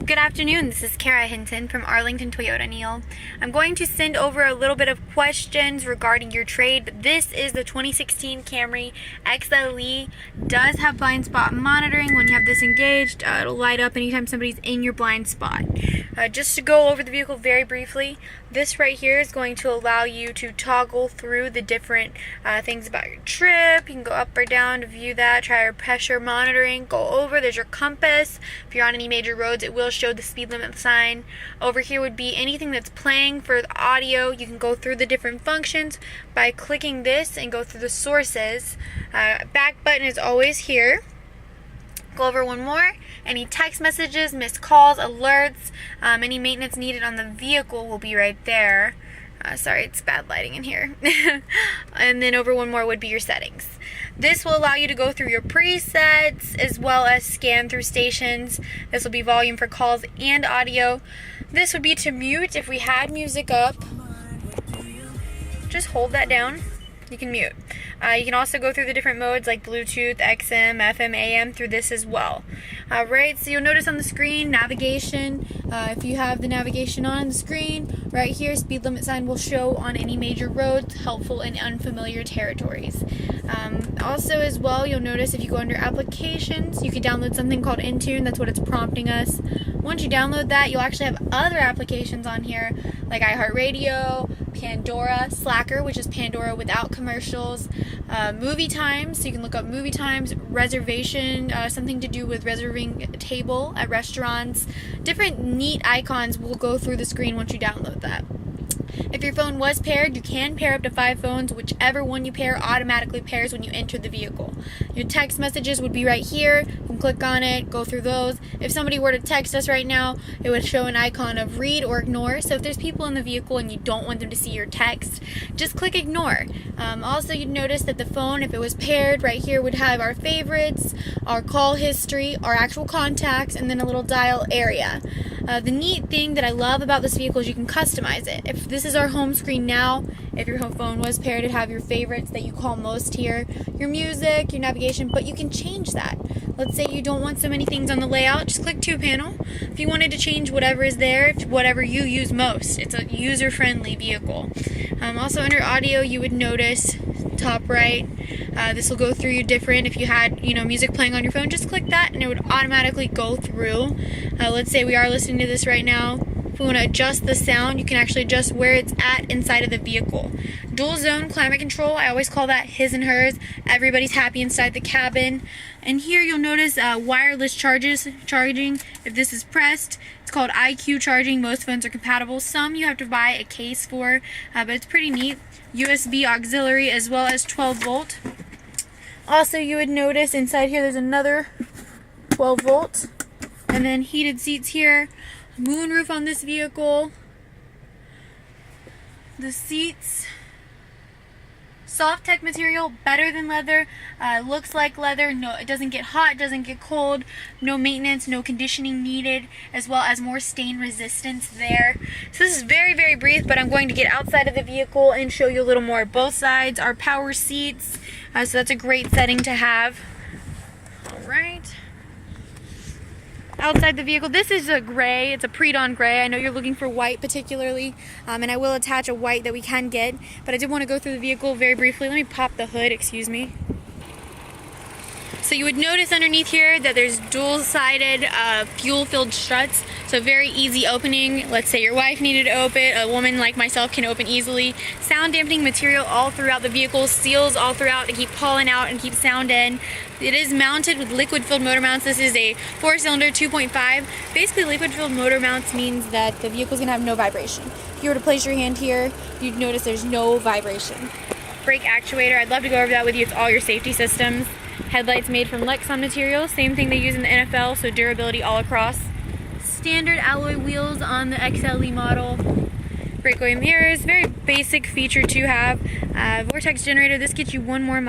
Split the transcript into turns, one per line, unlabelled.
Good afternoon, this is Kara Hinton from Arlington Toyota Neal. I'm going to send over a little bit of questions regarding your trade, but this is the 2016 Camry XLE. Does have blind spot monitoring. When you have this engaged, it'll light up anytime somebody's in your blind spot. Just to go over the vehicle very briefly, this right here is going to allow you to toggle through the different things about your trip. You can go up or down to view that, tire pressure monitoring, go over. There's your compass. If you're on any major roads, it will show the speed limit sign. Over here would be anything that's playing for the audio. You can go through the different functions by clicking this and go through the sources. Back button is always here. Go over one more. Any text messages, missed calls, alerts, any maintenance needed on the vehicle will be right there. Sorry, it's bad lighting in here. And then over one more would be your settings. This will allow you to go through your presets as well as scan through stations. This will be volume for calls and audio. This would be to mute if we had music up. Just hold that down. You can mute. You can also go through the different modes like Bluetooth, XM, FM, AM through this as well. Right, so you'll notice on the screen, navigation. If you have the navigation on the screen, right here, speed limit sign will show on any major roads, helpful in unfamiliar territories. Also as well, you'll notice if you go under applications, you can download something called Intune. That's what it's prompting us. Once you download that, you'll actually have other applications on here like iHeartRadio, Pandora, Slacker, which is Pandora without commercials, movie times, so you can look up movie times, reservation, something to do with reserving a table at restaurants. Different neat icons will go through the screen once you download that. If your phone was paired, you can pair up to 5 phones. Whichever one you pair automatically pairs when you enter the vehicle. Your text messages would be right here. You can click on it, go through those. If somebody were to text us right now, it would show an icon of read or ignore. So if there's people in the vehicle and you don't want them to see your text, just click ignore. Also, you'd notice that the phone, if it was paired, right here would have our favorites, our call history, our actual contacts, and then a little dial area. The neat thing that I love about this vehicle is you can customize it. If this is our home screen now, if your home phone was paired, it'd have your favorites that you call most here, your music, your navigation, but you can change that. Let's say you don't want so many things on the layout, just click to panel. If you wanted to change whatever is there, whatever you use most, it's a user-friendly vehicle. Also under audio, you would notice top right, this will go through your different, if you had music playing on your phone, just click that and it would automatically go through. Let's say we are listening to this right now. If we want to adjust the sound, you can actually adjust where it's at inside of the vehicle. Dual zone climate control, I always call that his and hers. Everybody's happy inside the cabin. And here you'll notice wireless charging. If this is pressed, it's called IQ charging. Most phones are compatible. Some you have to buy a case for, but it's pretty neat. USB auxiliary as well as 12 volt. Also, you would notice inside here there's another 12 volt. And then heated seats here. Moonroof on this vehicle. The seats, soft tech material, better than leather, looks like leather. No, it doesn't get hot, doesn't get cold, no maintenance, no conditioning needed, as well as more stain resistance there. So this is very, very brief, but I'm going to get outside of the vehicle and show you a little more. Both sides are power seats, so that's a great setting to have. All right. Outside the vehicle, this is a gray, it's a pre-dawn gray. I know you're looking for white particularly, and I will attach a white that we can get, but I did want to go through the vehicle very briefly. Let me pop the hood, excuse me. So you would notice underneath here that there's dual-sided fuel-filled struts, so very easy opening. Let's say your wife needed to open, a woman like myself can open easily. Sound dampening material all throughout the vehicle, seals all throughout to keep pollen out and keep sound in. It is mounted with liquid-filled motor mounts. This is a 4-cylinder 2.5. Basically, liquid-filled motor mounts means that the vehicle's gonna have no vibration. If you were to place your hand here, you'd notice there's no vibration. Brake actuator, I'd love to go over that with you. It's all your safety systems. Headlights made from Lexan material, same thing they use in the NFL, so durability all across. Standard alloy wheels on the XLE model. Breakaway mirrors, very basic feature to have. Vortex generator, this gets you one more mile.